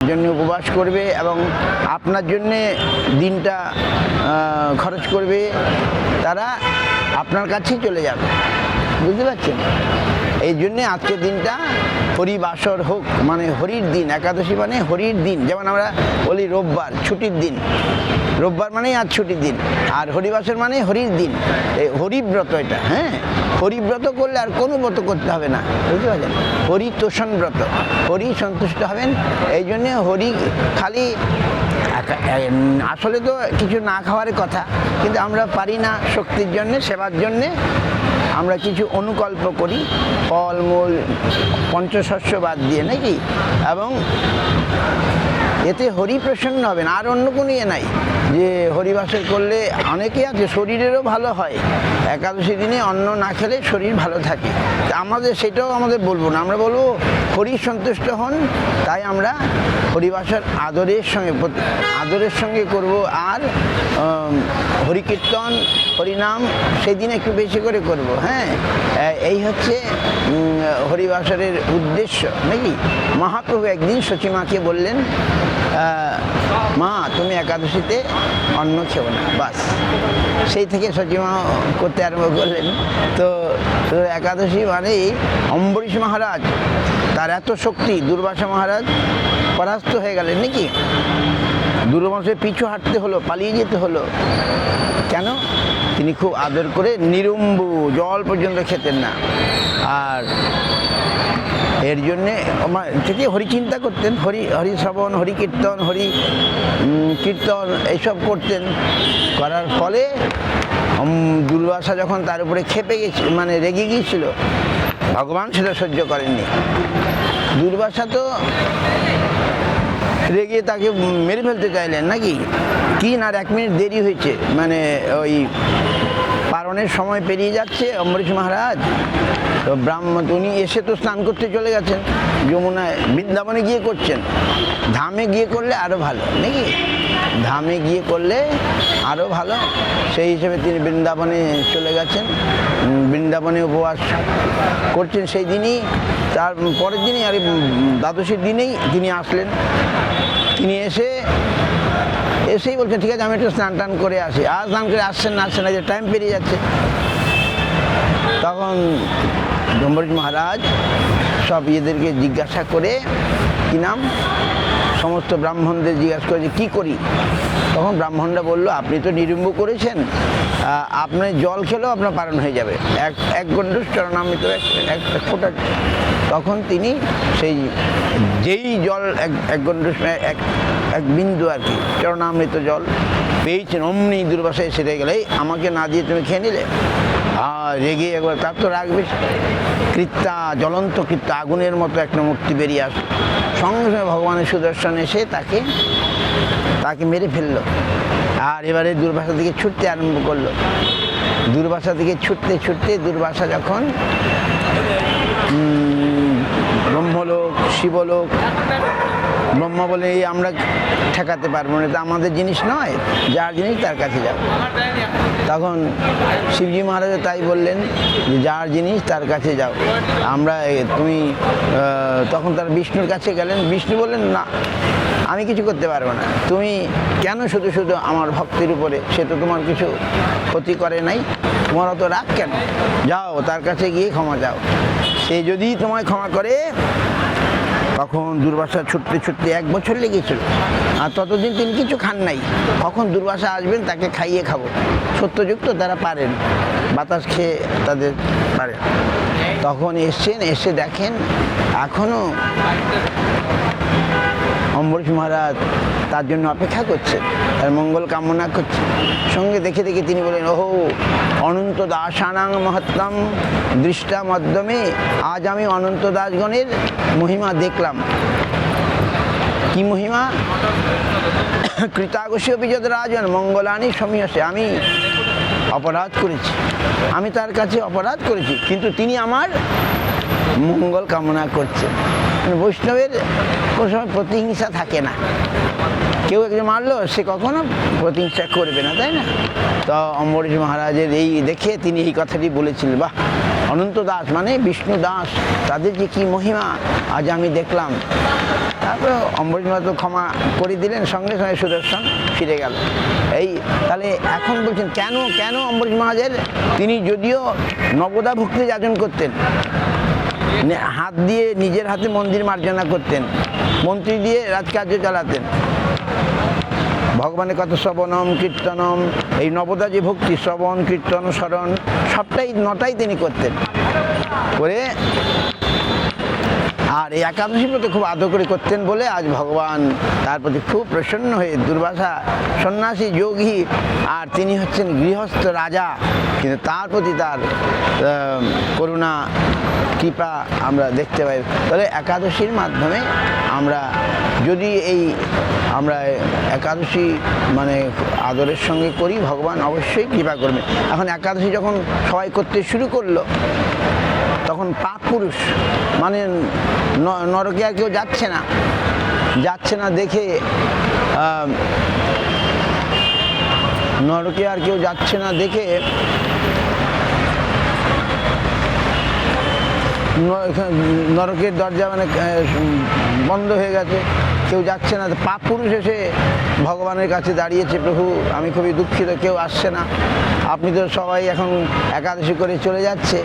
জন্য উপবাস করবে এবং আপনার জন্যে দিনটা খরচ করবে, তারা আপনার কাছেই চলে যাবে। বুঝতে পারছেন? এই জন্যে আজকের দিনটা হরিবাসর হোক, মানে হরির দিন। একাদশী মানে হরির দিন। যেমন আমরা বলি রোববার ছুটির দিন, রোববার মানেই আজ ছুটির দিন, আর হরিবাসর মানে হরির দিন। এই হরিব্রত এটা, হ্যাঁ, হরিব্রত করলে আর কোনো ব্রত করতে হবে না। বুঝতে পারছেন? হরি তোষণ ব্রত, হরি সন্তুষ্ট হবেন। এই জন্যে হরি খালি আসলে তো কিছু না খাওয়ার কথা, কিন্তু আমরা পারি না, শক্তির জন্যে, সেবার জন্যে আমরা কিছু অনুকল্প করি, ফলমূল পঞ্চশস্য বাদ দিয়ে, নাকি? এবং এতে হরি প্রসন্ন হবেন, আর অন্য কোনো ইয়ে নাই। যে হরিবাসর করলে অনেকেই আছে শরীরেরও ভালো হয়, একাদশী দিনে অন্ন না খেলে শরীর ভালো থাকে। আমাদের সেটাও আমাদের বলবো না, আমরা বলবো হরি সন্তুষ্ট হন। তাই আমরা হরিবাসর আদরের সঙ্গে করব। আর হরিকীর্তন হরিনাম সেদিন একটু বেশি করে করব। হ্যাঁ, এই হচ্ছে হরিবাসরের উদ্দেশ্য, নাকি? মহাপ্রভু একদিন সচিমাকে বললেন, মা তুমি একাদশীতে অন্ন খেও না। বাস সেই থেকে সচিমা করতে আরম্ভ করলেন। তো একাদশী মানেই অম্বরীশ মহারাজ, তার এত শক্তি, দুর্বাসা মহারাজ পরাস্ত হয়ে গেলেন, নাকি? দুর্বাসার পিছু হাঁটতে হলো, পালিয়ে যেতে হলো। কেন? তিনি খুব আদর করে নিরুম্বু জল পর্যন্ত খেতেন না। আর এর জন্যে থেকে হরি চিন্তা করতেন, হরি শ্রবণ, হরি কীর্তন, হরি কীর্তন এইসব করতেন। করার ফলে দুর্বাসা যখন তার উপরে খেপে গেছিল, মানে রেগে গিয়েছিল, ভগবান সেটা সহ্য করেননি। দুর্বাসা তো রেগে তাকে মেরে ফেলতে চাইলেন, নাকি? কি না, 1 মিনিট দেরি হয়েছে, মানে ওই পারণের সময় পেরিয়ে যাচ্ছে। অম্বরীশ মহারাজ তো উনি এসে তো স্নান করতে চলে গেছেন যমুনায়, বৃন্দাবনে গিয়ে করছেন। ধামে গিয়ে করলে আরও ভালো, নাকি? ধামে গিয়ে করলে আরও ভালো। সেই হিসেবে তিনি বৃন্দাবনে চলে গেছেন, বৃন্দাবনে উপবাস করছেন। সেই দিনই, তার পরের দিনই, আর দ্বাদশীর দিনেই তিনি আসলেন। তিনি এসেই বলছেন, ঠিক আছে আমি একটু স্নান টান করে আসি। আর স্নান করে আসছেন না, যে টাইম পেরিয়ে যাচ্ছে। তখন অম্বরীশ মহারাজ সব এদেরকে জিজ্ঞাসা করে, কি নাম, সমস্ত ব্রাহ্মণদের জিজ্ঞাসা করে যে কী করি। তখন ব্রাহ্মণরা বলল, আপনি তো নিরুম্ব করেছেন, আপনার জল খেলেও আপনার পালন হয়ে যাবে, এক গণ্ডূষ চরণামৃত এক ফোঁটা। তখন তিনি যেই জল এক গণ্ডূষ এক বিন্দু আর কি চরণামৃত জল পেয়েছেন, অমনি দুর্বাসা এসে রেগে গেলে, আমাকে না দিয়ে তুমি খেয়ে নিলে। আর রেগে একবার, তার তো রাখবে, কৃত্যা, জ্বলন্ত কৃত্যা, আগুনের মতো একটা মূর্তি বেরিয়ে আসে। সঙ্গে সঙ্গে ভগবানের সুদর্শন এসে তাকে মেরে ফেললো। আর এবারে দুর্বাসা দিকে ছুটতে আরম্ভ করলো। দুর্বাসা দিকে ছুটতে দুর্বাসা যখন ব্রহ্মলোক, শিবলোক, ব্রহ্মা বলে এই আমরা ঠেকাতে পারবো না, এটা আমাদের জিনিস নয়, যার জিনিস তার কাছে যাও। তখন শিবজি মহারাজ তাই বললেন যে যার জিনিস তার কাছে যাও, তুমি তখন তারা বিষ্ণুর কাছে গেলেন। বিষ্ণু বললেন, না আমি কিছু করতে পারবো না, তুমি কেন শুধু শুধু আমার ভক্তির উপরে, সে তো তোমার কিছু ক্ষতি করে নাই, তোমার অত রাগ কেন, যাও তার কাছে গিয়ে ক্ষমা চাও, সে যদি তোমায় ক্ষমা করে। তখন দুর্বাসা ছুটতে 1 বছর লেগেছিল, আর ততদিন তিনি কিছু খান নাই। কখন দুর্বাসা আসবেন তাকে খাইয়ে খাবো, সত্যযুক্ত তারা পারেন, বাতাস খেয়ে তাদের পারেন। তখন এসে দেখেন এখনো অম্বরীশ মহারাজ তার জন্য অপেক্ষা করছেন, তার মঙ্গল কামনা করছেন। সঙ্গে দেখে তিনি বলেন, ওহো অনন্ত দাসানাং মহত্তম দৃষ্টা মাধ্যমে, আজ আমি অনন্ত দাসগণের মহিমা দেখলাম। কি মহিমা? কৃতাগস্য বিজত রাজন মঙ্গলানি সমীয়সে, আমি অপরাধ করেছি, আমি তার কাছে অপরাধ করেছি, কিন্তু তিনি আমার মঙ্গল কামনা করছেন। বৈষ্ণবের কোনো সময় প্রতিহিংসা থাকে না, কেউ একজন মারলো সে কখনো প্রতিহিংসা করবে না, তাই না? তো অম্বরীশ মহারাজের এই দেখে তিনি এই কথাটি বলেছিলেন, বাহ অনন্ত দাস মানে বিষ্ণু দাস, তাদের যে কী মহিমা আজ আমি দেখলাম। তারপরে অম্বরীশ মহারাজ তো ক্ষমা করে দিলেন, সঙ্গে সঙ্গে সুদর্শন ফিরে গেল। এই তাহলে এখন বলছেন কেন অম্বরীশ মহারাজের, তিনি যদিও নবদা ভক্তি যাজন করতেন, হাত দিয়ে নিজের হাতে মন্দির মার্জনা করতেন, মন্ত্রী দিয়ে রাজকার্য চালাতেন, ভগবানের কথা শ্রবণম কীর্তনম, এই নবদা যে ভক্তি শ্রবণ কীর্তন স্মরণ সবটাই নটাই তিনি করতেন করে, আর এই একাদশী ব্রত খুব আদর করে করতেন বলে আজ ভগবান তার প্রতি খুব প্রসন্ন হয়ে, দুর্বাসা সন্ন্যাসী যোগী আর তিনি হচ্ছেন গৃহস্থ রাজা, কিন্তু তার প্রতি তার করুণা কৃপা আমরা দেখতে পাই। তাহলে একাদশীর মাধ্যমে আমরা যদি আমরা একাদশী মানে আদরের সঙ্গে করি, ভগবান অবশ্যই কৃপা করবে। এখন একাদশী যখন সবাই করতে শুরু করলো, তখন পাপ পুরুষ মানে নরকে আর কেউ যাচ্ছে না দেখে, নরকে আর কেউ যাচ্ছে না দেখে নরকের দরজা মানে বন্ধ হয়ে গেছে, কেউ যাচ্ছে না। পাপ পুরুষ এসে ভগবানের কাছে দাঁড়িয়েছে, প্রভু আমি খুবই দুঃখিত, কেউ আসছে না, আপনি তো সবাই এখন একাদশী করে চলে যাচ্ছে।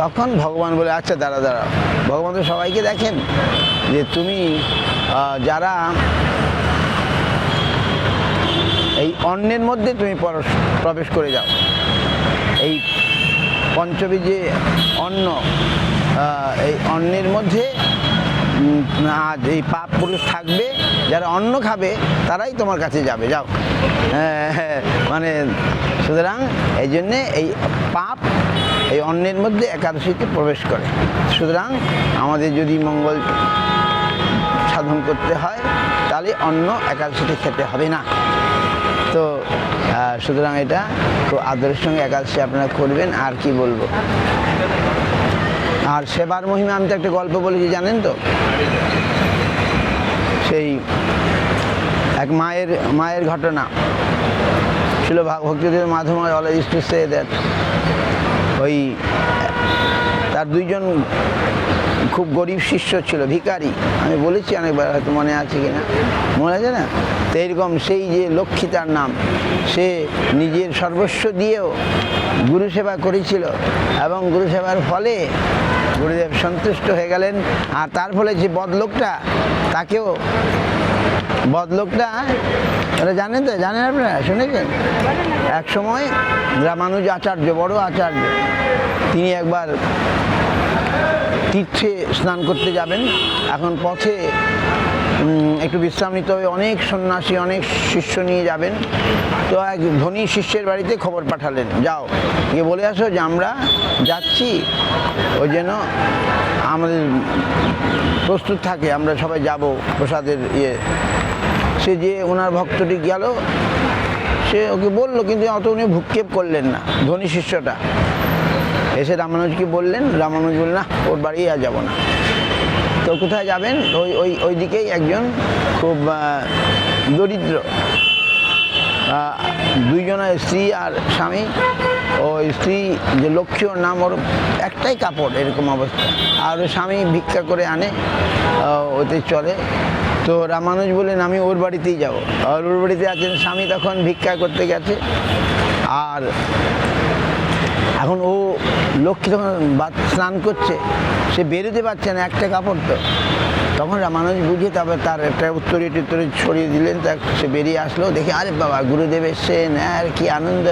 তখন ভগবান বলে আচ্ছা দাঁড়া, ভগবান তো সবাইকে দেখেন, যে তুমি যারা এই অন্নের মধ্যে তুমি প্রবেশ করে যাও, এই পঞ্চবীজে অন্ন, এই অন্নের মধ্যে আজ এই পাপ পুরুষ থাকবে, যারা অন্ন খাবে তারাই তোমার কাছে যাবে, যাও। মানে সুতরাং এই জন্যে এই পাপ এই অন্নের মধ্যে একাদশীতে প্রবেশ করে। সুতরাং আমাদের যদি মঙ্গল সাধন করতে হয় তাহলে অন্ন একাদশীতে খেতে হবে না। তো সুতরাং এটা খুব আদরের সঙ্গে একাদশী আপনারা করবেন। আর কি বলবো, আর সেবার মহিমা আমি তো একটা গল্প বলেছি জানেন তো, সেই এক মায়ের ঘটনা ছিল। ভক্তিদেব মাধবময় অলওয়েজ টু সে দ্যাট, ওই তার দুইজন খুব গরিব শিষ্য ছিল, ভিখারি, আমি বলেছি অনেকবার, হয়তো মনে আছে কিনা, মনে আছে না? তো এইরকম সেই যে লক্ষ্মী তার নাম, সে নিজের সর্বস্ব দিয়েও গুরু সেবা করেছিল, এবং গুরু সেবার ফলে গুরুদেব সন্তুষ্ট হয়ে গেলেন। আর তার ফলে যে বদলোকটা, তাকেও বদলোকটা জানেন তো, জানেন আপনারা, শুনেছেন? এক সময় রামানুজ আচার্য, বড় আচার্য, তিনি একবার তীর্থে স্নান করতে যাবেন। এখন পথে একটু বিশ্রাম নিতে হবে, অনেক সন্ন্যাসী অনেক শিষ্য নিয়ে যাবেন। তো এক ধনী শিষ্যের বাড়িতে খবর পাঠালেন, যাও গিয়ে বলে আসো যে আমরা যাচ্ছি, ওই যেন আমাদের প্রস্তুত থাকে, আমরা সবাই যাব প্রসাদের ইয়ে। সে যে ওনার ভক্তটি গেল, সে ওকে বললো, কিন্তু অত উনি ভ্রুক্ষেপ করলেন না। ধনী শিষ্যটা এসে রামানুজকে বললেন, রামানুজ বললেন না, ওর বাড়ি আর যাবো না। তো কোথায় যাবেন? ওই দিকেই একজন খুব দরিদ্র, দুইজনের স্ত্রী আর স্বামী, ওই স্ত্রী যে লক্ষ্মী, ওর নাম, ওর একটাই কাপড়, এরকম অবস্থা, আর ওই স্বামী ভিক্ষা করে আনে, ওতে চলে। তো রামানুজ বললেন আমি ওর বাড়িতেই যাব। আর ওর বাড়িতে আছেন স্বামী, তখন ভিক্ষা করতে গেছে। আর এখন ও লক্ষ্মী তখন স্নান করছে, সে বেরোতে পারছে না, একটা কাপড় তো। তখন রামানুজ বুঝে তারপর তার একটা উত্তরে ছড়িয়ে দিলেন, তা সে বেরিয়ে আসলো, দেখে আরে বাবা গুরুদেব এসছেন, আর কি আনন্দ।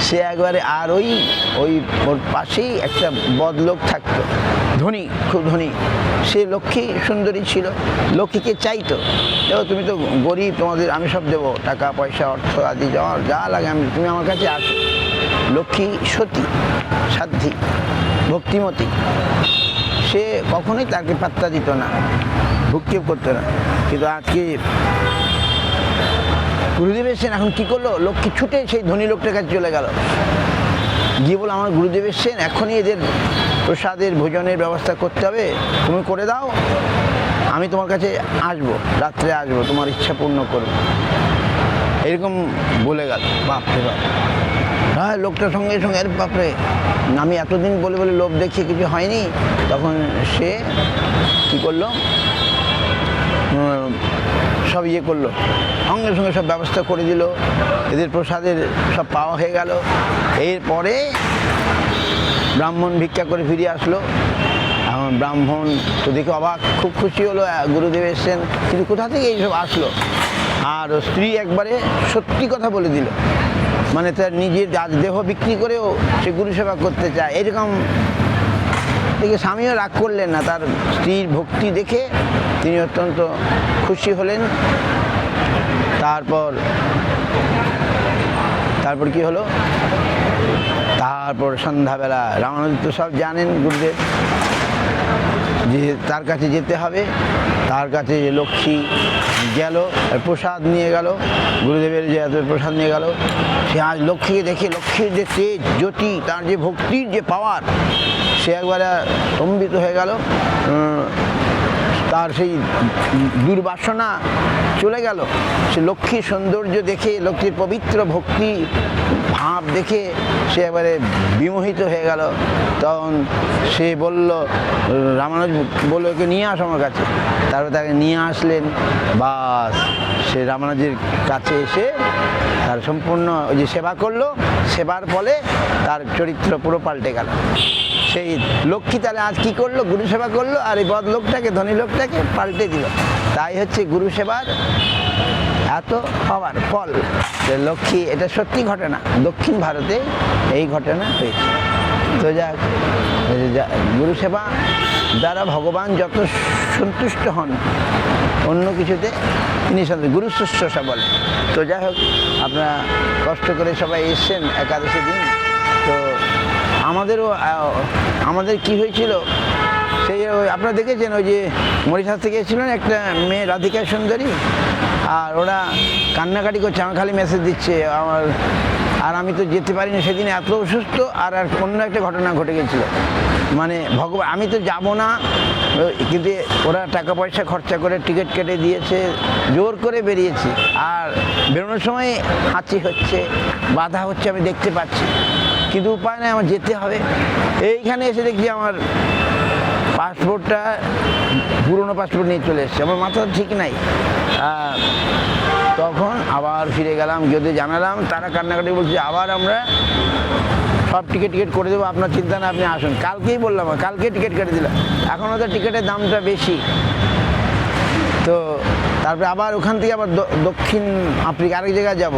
সে একবারে, আর ওই ওর পাশেই একটা বদলোক থাকতো, ধনী, খুব ধনী। সে লক্ষ্মী সুন্দরী ছিল, লক্ষ্মীকে চাইতো, দেখো তুমি তো গরিব, তোমাদের আমি সব দেবো, টাকা পয়সা অর্থ আদি যা লাগে, তুমি আমার কাছে আসো। লক্ষ্মী সতী, সাধ্বী, ভক্তিমতী, সে কখনোই তাকে পাত্তা দিত না, ভ্রুক্ষেপ করতো না। কিন্তু আজকে গুরুদেব এসেছেন, এখন কী করলো? লক্ষ্মী ছুটে সেই ধনী লোকটার কাছে চলে গেল, গিয়ে বলো আমার গুরুদেব এসেছেন, এখনই এদের প্রসাদের ভোজনের ব্যবস্থা করতে হবে, তুমি করে দাও, আমি তোমার কাছে আসবো, রাত্রে আসবো, তোমার ইচ্ছা পূর্ণ করবো। এরকম বলে গেল। বাপরে বাপ! হ্যাঁ, লোকটার সঙ্গে সঙ্গে আরে বাপরে, আমি এতদিন বলে বলে লোভ দেখিয়ে কিছু হয়নি, তখন সে কী করলো, সব ইয়ে করলো, সঙ্গে সঙ্গে সব ব্যবস্থা করে দিল, এদের প্রসাদের সব পাওয়া হয়ে গেল। এরপরে ব্রাহ্মণ ভিক্ষা করে ফিরে আসলো। এখন ব্রাহ্মণ তো দেখে অবাক, খুব খুশি হলো, গুরুদেব এসছেন, কিন্তু কোথা থেকে এইসব আসলো। আর স্ত্রী একবারে সত্যি কথা বলে দিল, মানে তার নিজের দেহ বিক্রি করেও সে গুরু সেবা করতে চায়। এরকম দেখে স্বামীও রাগ করলেন না, তার স্ত্রীর ভক্তি দেখে তিনি অত্যন্ত খুশি হলেন। তারপর কি হলো, তারপর সন্ধ্যাবেলা রামানুজ তো সব জানেন, গুরুদেব যে তার কাছে যেতে হবে, তার কাছে লক্ষ্মী গেল, প্রসাদ নিয়ে গেল, গুরুদেবের যে এত প্রসাদ নিয়ে গেল, সে আজ লক্ষ্মীকে দেখে, লক্ষ্মীর যে তেজ জ্যোতি, তার যে ভক্তির যে পাওয়ার, সে একবারে স্তম্ভিত হয়ে গেল। তার সেই দুর্বাসনা চলে গেল। সে লক্ষ্মীর সৌন্দর্য দেখে, লক্ষ্মীর পবিত্র ভক্তি ভাব দেখে সে এবারে বিমোহিত হয়ে গেল। তখন সে বলল, রামানুজ বলল, ওকে নিয়ে আস আমার কাছে। তারপর তাকে নিয়ে আসলেন। বাস, সে রামানুজের কাছে এসে তার সম্পূর্ণ ওই যে সেবা করলো, সেবার ফলে তার চরিত্র পুরো পাল্টে গেল। সেই লক্ষ্মী তাহলে আজ কী করলো, গুরু সেবা করলো, আর এই বদ লোকটাকে, ধনী লোকটাকে পাল্টে দিল। তাই হচ্ছে গুরু সেবার এত হওয়ার ফল। লক্ষ্মী, এটা সত্যি ঘটনা, দক্ষিণ ভারতে এই ঘটনা হয়েছে। তো যাক, গুরু সেবা দ্বারা ভগবান যত সন্তুষ্ট হন, অন্য কিছুতে তিনি গুরু শুশ্রূষা বলে। তো যাই হোক, আপনারা কষ্ট করে সবাই এসছেন একাদশী দিন। তো আমাদের কি হয়েছিল, সেই আপনারা দেখেছেন, ওই যে মরিশাস থেকে এসেছিলেন একটা মেয়ে, রাধিকা সুন্দরী, আর ওরা কান্নাকাটি করছে, আমার খালি মেসেজ দিচ্ছে আমার, আর আমি তো যেতে পারিনি সেদিন, এত অসুস্থ। আর অন্য একটা ঘটনা ঘটে গেছিলো, মানে ভগবান, আমি তো যাব না, কিন্তু ওরা টাকা পয়সা খরচা করে টিকিট কেটে দিয়েছে, জোর করে বেরিয়েছি। আর বেরোনোর সময় হাঁচি হচ্ছে, বাধা হচ্ছে, আমি দেখতে পাচ্ছি, কিন্তু উপায় নেই, আমার যেতে হবে। এইখানে এসে দেখছি আমার পাসপোর্টটা, পুরনো পাসপোর্ট নিয়ে চলে এসছে, আমার মাথা ঠিক নাই। তখন আবার ফিরে গেলাম, গিয়ে জানালাম, তারা কান্নাকাটি বলছে, আবার আমরা সব টিকিট করে দেবো, আপনার চিন্তা না, আপনি আসুন। কালকেই বললাম, কালকে টিকিট কেটে দিলাম, এখন ওদের টিকিটের দামটা বেশি। তো তারপরে আবার ওখান থেকে আবার দক্ষিণ আফ্রিকা আরেক জায়গায় যাব,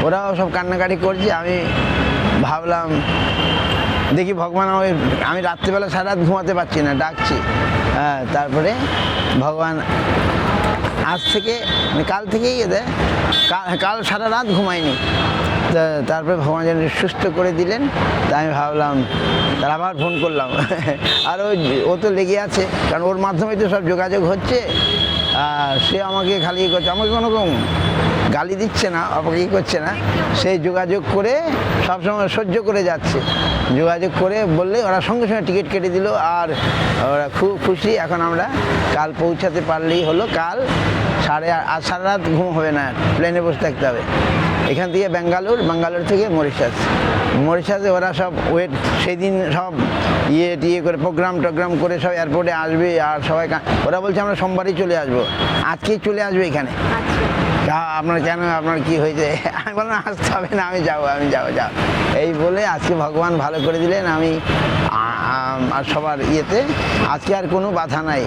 ওরাও সব কান্নাকাটি করছে। আমি ভাবলাম দেখি ভগবান, আমি রাত্রিবেলা সারা রাত ঘুমাতে পারছি না, ডাকছি। তারপরে ভগবান আজ থেকে, কাল থেকেই কাল সারা রাত ঘুমাইনি। তারপরে ভগবান যেন সুস্থ করে দিলেন। তাই আমি ভাবলাম, তার আবার ফোন করলাম। আর ও তো লেগে আছে, কারণ ওর মাধ্যমে তো সব যোগাযোগ হচ্ছে। সে আমাকে খালি করছে, আমাকে কোনো গালি দিচ্ছে না, আমাকে ই করছে না, সে যোগাযোগ করে সবসময় সহ্য করে যাচ্ছে। যোগাযোগ করে বললে ওরা সঙ্গে সঙ্গে টিকিট কেটে দিল, আর ওরা খুব খুশি। এখন আমরা কাল পৌঁছাতে পারলেই হলো। কাল সারা রাত ঘুম হবে না, প্লেনে বসে থাকতে হবে। এখান থেকে ব্যাঙ্গালোর থেকে মরিশাসে ওরা সব সেই দিন সব টিয়ে করে প্রোগ্রাম করে সব এয়ারপোর্টে আসবে। আর সবাই ওরা বলছে আমরা সোমবারই চলে আসবো, আজকেই চলে আসবে এখানে। আপনার কেন, আপনার কি হয়েছে? আমি বললাম আসতে হবে না, আমি যাও এই বলে আজকে ভগবান ভালো করে দিলেন। আমি আর সবার ইয়েতে আজকে আর কোনো বাধা নাই,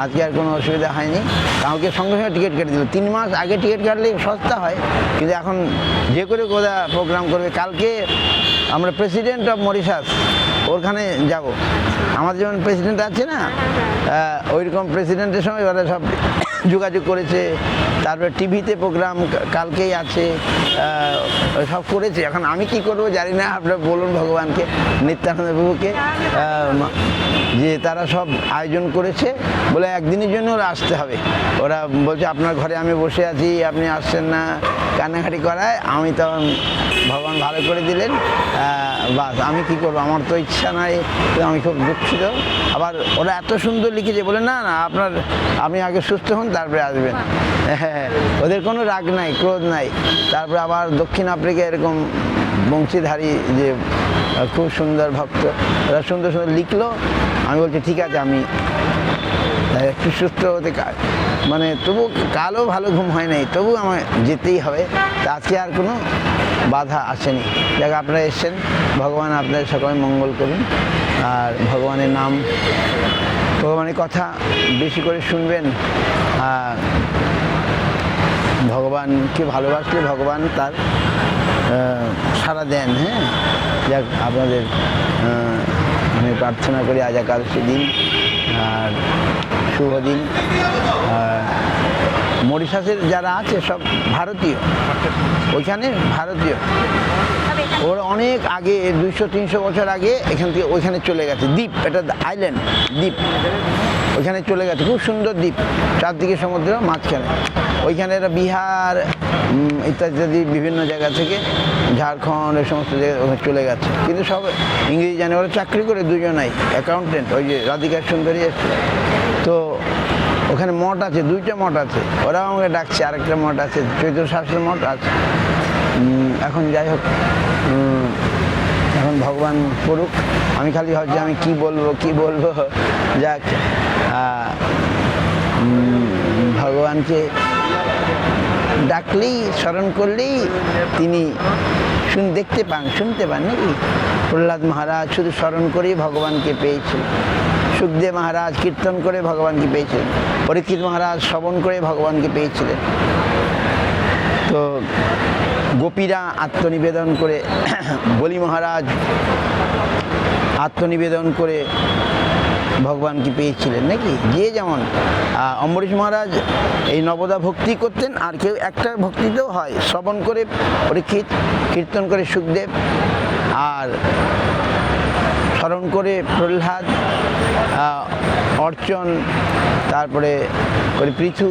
আজকে আর কোনো অসুবিধা হয়নি। কাউকে সঙ্গে সঙ্গে টিকিট কেটে দিল। 3 মাস আগে টিকিট কাটলে সস্তা হয়, কিন্তু এখন যে করে কোথাও প্রোগ্রাম করবে। কালকে আমরা প্রেসিডেন্ট অফ মরিশাস ওখানে যাব। আমাদের যেমন প্রেসিডেন্ট আছে না, ওইরকম প্রেসিডেন্টের সঙ্গে ওরা সব যোগাযোগ করেছে। তারপরে টিভিতে প্রোগ্রাম কালকেই আছে, সব করেছে। এখন আমি কি করব জানি না, আপনারা বলুন ভগবানকে, নিত্যানন্দ প্রভুকে, যে তারা সব আয়োজন করেছে বলে একদিনের জন্য ওরা আসতে হবে। ওরা বলছে আপনার ঘরে আমি বসে আছি, আপনি আসছেন না, কান্নাকাটি করায়। আমি তখন ভগবান ভালো করে দিলেন। বাস, আমি কি করবো, আমার তো ইচ্ছা নাই, আমি খুব দুঃখিত। আবার ওরা এত সুন্দর লিখেছে, বলে না আপনি আগে সুস্থ হন, তারপরে আসবেন। হ্যাঁ, ওদের কোনো রাগ নাই, ক্রোধ নাই। তারপরে আবার দক্ষিণ আফ্রিকা এরকম বংশীধারী যে খুব সুন্দর ভক্ত, ওরা সুন্দর সুন্দর লিখলো। আমি বলছি ঠিক আছে, আমি একটু সুস্থ হতে মানে তবু কালও ভালো ঘুম হয় নাই, তবু আমার যেতেই হবে। তা আজকে আর কোনো বাধা আসেনি। যাক, আপনারা এসছেন, ভগবান আপনাদের সকলে মঙ্গল করুন। আর ভগবানের নাম, ভগবানের কথা বেশি করে শুনবেন। আর ভগবানকে ভালোবাসলে ভগবান তার সাড়া দেন। হ্যাঁ, যাক, আপনাদের আমি প্রার্থনা করি আজ একাদশী দিন আর শুভ দিন। মরিশাসের যারা আছে সব ভারতীয়, ওইখানে ভারতীয়, ওরা অনেক আগে 200-300 বছর আগে এখান থেকে ওইখানে চলে গেছে। দ্বীপ, এটা আইল্যান্ড, দ্বীপ, ওইখানে চলে গেছে। খুব সুন্দর দ্বীপ, চারদিকে সমুদ্র, মাঝখানে। ওইখানে এরা বিহার ইত্যাদি বিভিন্ন জায়গা থেকে, ঝাড়খণ্ড, এই সমস্ত জায়গায় ওখানে চলে গেছে। কিন্তু সব ইংরেজি জানে, ওরা চাকরি করে দুজনাই অ্যাকাউন্টেন্ট। ওই যে রাধিকা সুন্দরী এসেছিল, তো ওখানে মঠ আছে, 2টা মঠ আছে। ওরাও আমাকে ডাকছে, আরেকটা মঠ আছে, চৈতন্য শাস্ত্রের মঠ আছে। এখন যাই হোক, এখন ভগবান করুক। আমি খালি ভাবছি আমি কি বলবো। যাক, ভগবানকে ডাকলেই, স্মরণ করলেই তিনি দেখতে পান, শুনতে পান নাকি? প্রহ্লাদ মহারাজ শুধু স্মরণ করেই ভগবানকে পেয়েছিলেন। সুখদেব মহারাজ কীর্তন করে ভগবানকে পেয়েছিলেন। পরীক্ষিত মহারাজ শ্রবণ করে ভগবানকে পেয়েছিলেন। তো গোপীরা আত্মনিবেদন করে, বলি মহারাজ আত্মনিবেদন করে ভগবানকে পেয়েছিলেন নাকি? যে যেমন অম্বরীশ মহারাজ এই নবদা ভক্তি করতেন, আর কেউ একটা ভক্তিতেও হয়, শ্রবণ করে পরীক্ষিত, কীর্তন করে সুখদেব, আর স্মরণ করে প্রহ্লাদ, অর্চন, তারপরে পৃথু,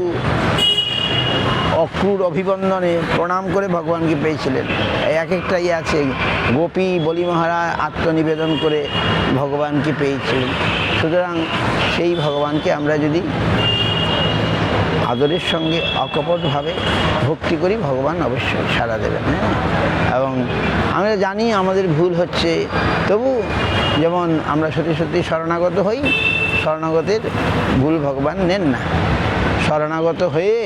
অক্রূর অভিবন্দনে প্রণাম করে ভগবানকে পেয়েছিলেন। এক একটাই আছে। গোপী, বলি মহারাজ আত্মনিবেদন করে ভগবানকে পেয়েছিলেন। সুতরাং সেই ভগবানকে আমরা যদি আদরের সঙ্গে অকপটভাবে ভক্তি করি, ভগবান অবশ্যই সাড়া দেবেন। হ্যাঁ, এবং আমরা জানি আমাদের ভুল হচ্ছে, তবু যেমন আমরা সত্যি সত্যি শরণাগত হই, শরণাগতের ভুল ভগবান নেন না। শরণাগত হয়ে,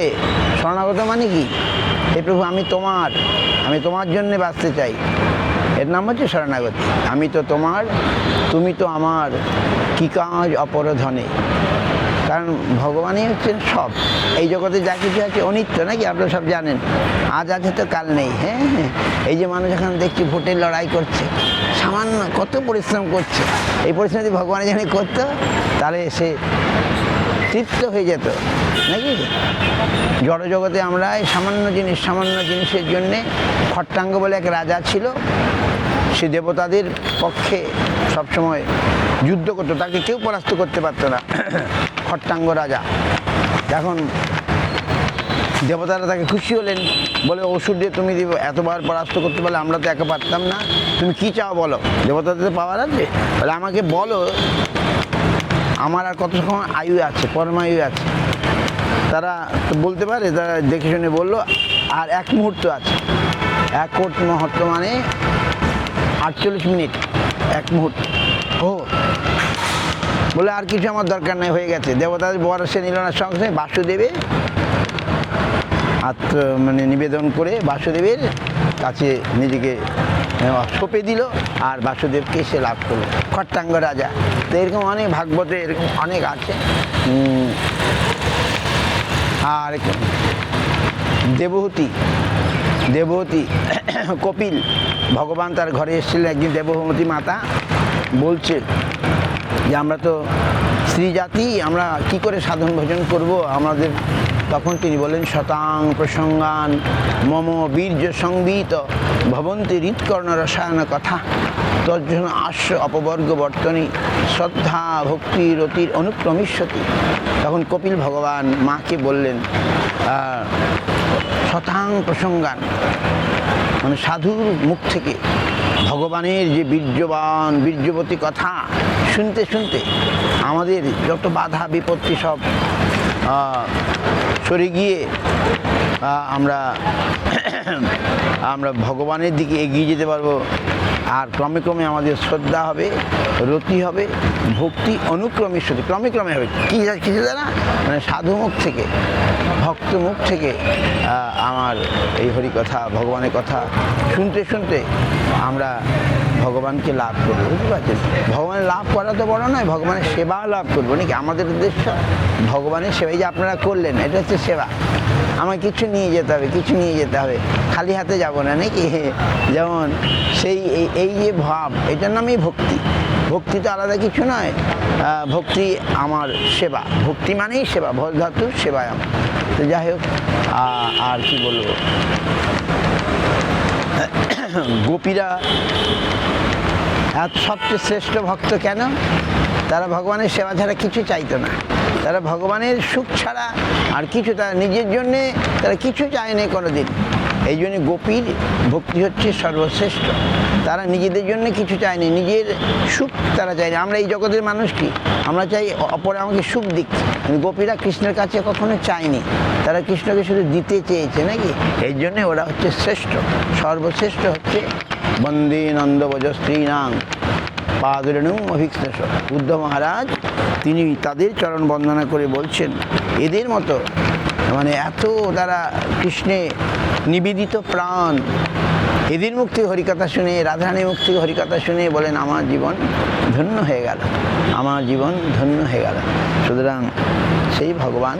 শরণাগত মানে কি? হে প্রভু, আমি তোমার জন্যে বাঁচতে চাই, এর নাম হচ্ছে শরণাগতি। আমি তো তোমার, তুমি তো আমার, কি কাজ অপরধনে। কারণ ভগবানই হচ্ছেন সব। এই জগতে যা কিছু আছে অনিত্য নাকি, আপনারা সব জানেন। আজ আছে তো কাল নেই। হ্যাঁ, এই যে মানুষ এখন দেখছি ভোটের লড়াই করছে, সামান্য কত পরিশ্রম করছে। এই পরিশ্রম যদি ভগবানের জন্য করতো, তাহলে সে তৃপ্ত হয়ে যেত নাকি? জড়জগতে আমরা এই সামান্য জিনিসের জন্যে, খট্টাঙ্গ বলে এক রাজা ছিল, সে দেবতাদের পক্ষে সবসময় যুদ্ধ করতো, তাকে কেউ পরাস্ত করতে পারতো না। খট্টাঙ্গ রাজা। এখন দেবতারা তাকে খুশি হলেন, বলে ওষুধ দিয়ে তুমি এতবার পরাস্ত করতে পারলে, আমরা তো একে পারতাম না, তুমি কি চাও বলো। দেবতাদের পাওয়ার আছে, বলে আমাকে বলো আমার আর কত সময় আয়ু আছে, পরমায়ু আছে। তারা তো বলতে পারে, তারা দেখে শুনে বললো আর 1 মুহূর্ত আছে। 1 কোট মুহূর্ত মানে 48 মিনিট, 1 মুহূর্ত। ও বলে আর কিছু আমার দরকার নাই, হয়ে গেছে। দেবতাদের বর সে নিল না, সঙ্গে সঙ্গে বাসুদেবে নিবেদন করে বাসুদেবের কাছে নিজেকে সঁপে দিল, আর বাসুদেবকে সে লাভ করলো, খট্টাঙ্গ রাজা। তো এরকম অনেক ভাগবতে এরকম অনেক আছে। আর দেবহূতি কপিল, ভগবান তার ঘরে এসেছিলেন একদিন। দেবহূতি মাতা বলছে যে আমরা তো স্ত্রী জাতি, আমরা কি করে সাধন ভজন করব আমাদের। তখন তিনি বলেন, শতাং প্রসঙ্গান মম বীর্য সংবিত ভবন্তি হৃৎকর্ণ রসায়ন কথা তজ্জন আশ্র অপবর্গ বর্তনী শ্রদ্ধা ভক্তি রতির অনুক্রমিষ্যতি। তখন কপিল ভগবান মাকে বললেন, শতাং প্রসঙ্গান মানে সাধুর মুখ থেকে ভগবানের যে বীর্যবতী কথা শুনতে শুনতে আমাদের যত বাধা বিপত্তি সব সরে গিয়ে আমরা আমরা ভগবানের দিকে এগিয়ে যেতে পারবো। আর ক্রমে ক্রমে আমাদের শ্রদ্ধা হবে, রতি হবে, ভক্তি অনুক্রমে সাথে ক্রমে ক্রমে হবে। কিছু জানা মানে সাধু মুখ থেকে, ভক্ত মুখ থেকে আমার এই হরি কথা, ভগবানের কথা শুনতে শুনতে আমরা ভগবানকে লাভ করবো। বুঝতে পারছেন? ভগবানের লাভ করা তো বড় নয়, ভগবানের সেবা লাভ করবো নাকি। আমাদের উদ্দেশ্য ভগবানের সেবা। এই যে আপনারা করলেন, এটা হচ্ছে সেবা। আমায় কিছু নিয়ে যেতে হবে, কিছু নিয়ে যেতে হবে, খালি হাতে যাব না নাকি। যেমন সেই এই যে ভাব, এটার নামই ভক্তি। ভক্তি তো আলাদা কিছু নয়, ভক্তি আমার সেবা। ভক্তি মানেই সেবা, ভজ ধাতু সেবায় আমার। তো যাই হোক, আর কি বলবো, গোপীরা সবচেয়ে শ্রেষ্ঠ ভক্ত কেন? তারা ভগবানের সেবা ছাড়া কিছু চাইতো না। তারা ভগবানের সুখ ছাড়া আর কিছু, তারা নিজের জন্যে তারা কিছু চায়নি কোনো দিন। এই জন্য গোপীর ভক্তি হচ্ছে সর্বশ্রেষ্ঠ। তারা নিজেদের জন্য কিছু চায়নি, নিজের সুখ তারা চায়নি। আমরা এই জগতের মানুষ কি, আমরা চাই অপরে আমাকে সুখ দিক। গোপীরা কৃষ্ণের কাছে কখনো চায়নি, তারা কৃষ্ণকে শুধু দিতে চেয়েছে নাকি। এই জন্যে ওরা হচ্ছে শ্রেষ্ঠ। সর্বশ্রেষ্ঠ হচ্ছে বন্দে নন্দব্রজ স্ত্রীণাং পাদরেণু অভিক্তেশ। উদ্ধব মহারাজ তিনি তাদের চরণ বন্দনা করে বলছেন, এদের মতো মানে এত তারা কৃষ্ণে নিবেদিত প্রাণ, এদের মুখ থেকে হরিকথা শুনে, রাধারানীর মুখ থেকে হরিকথা শুনে বলেন আমার জীবন ধন্য হয়ে গেল, আমার জীবন ধন্য হয়ে গেল। সুতরাং সেই ভগবান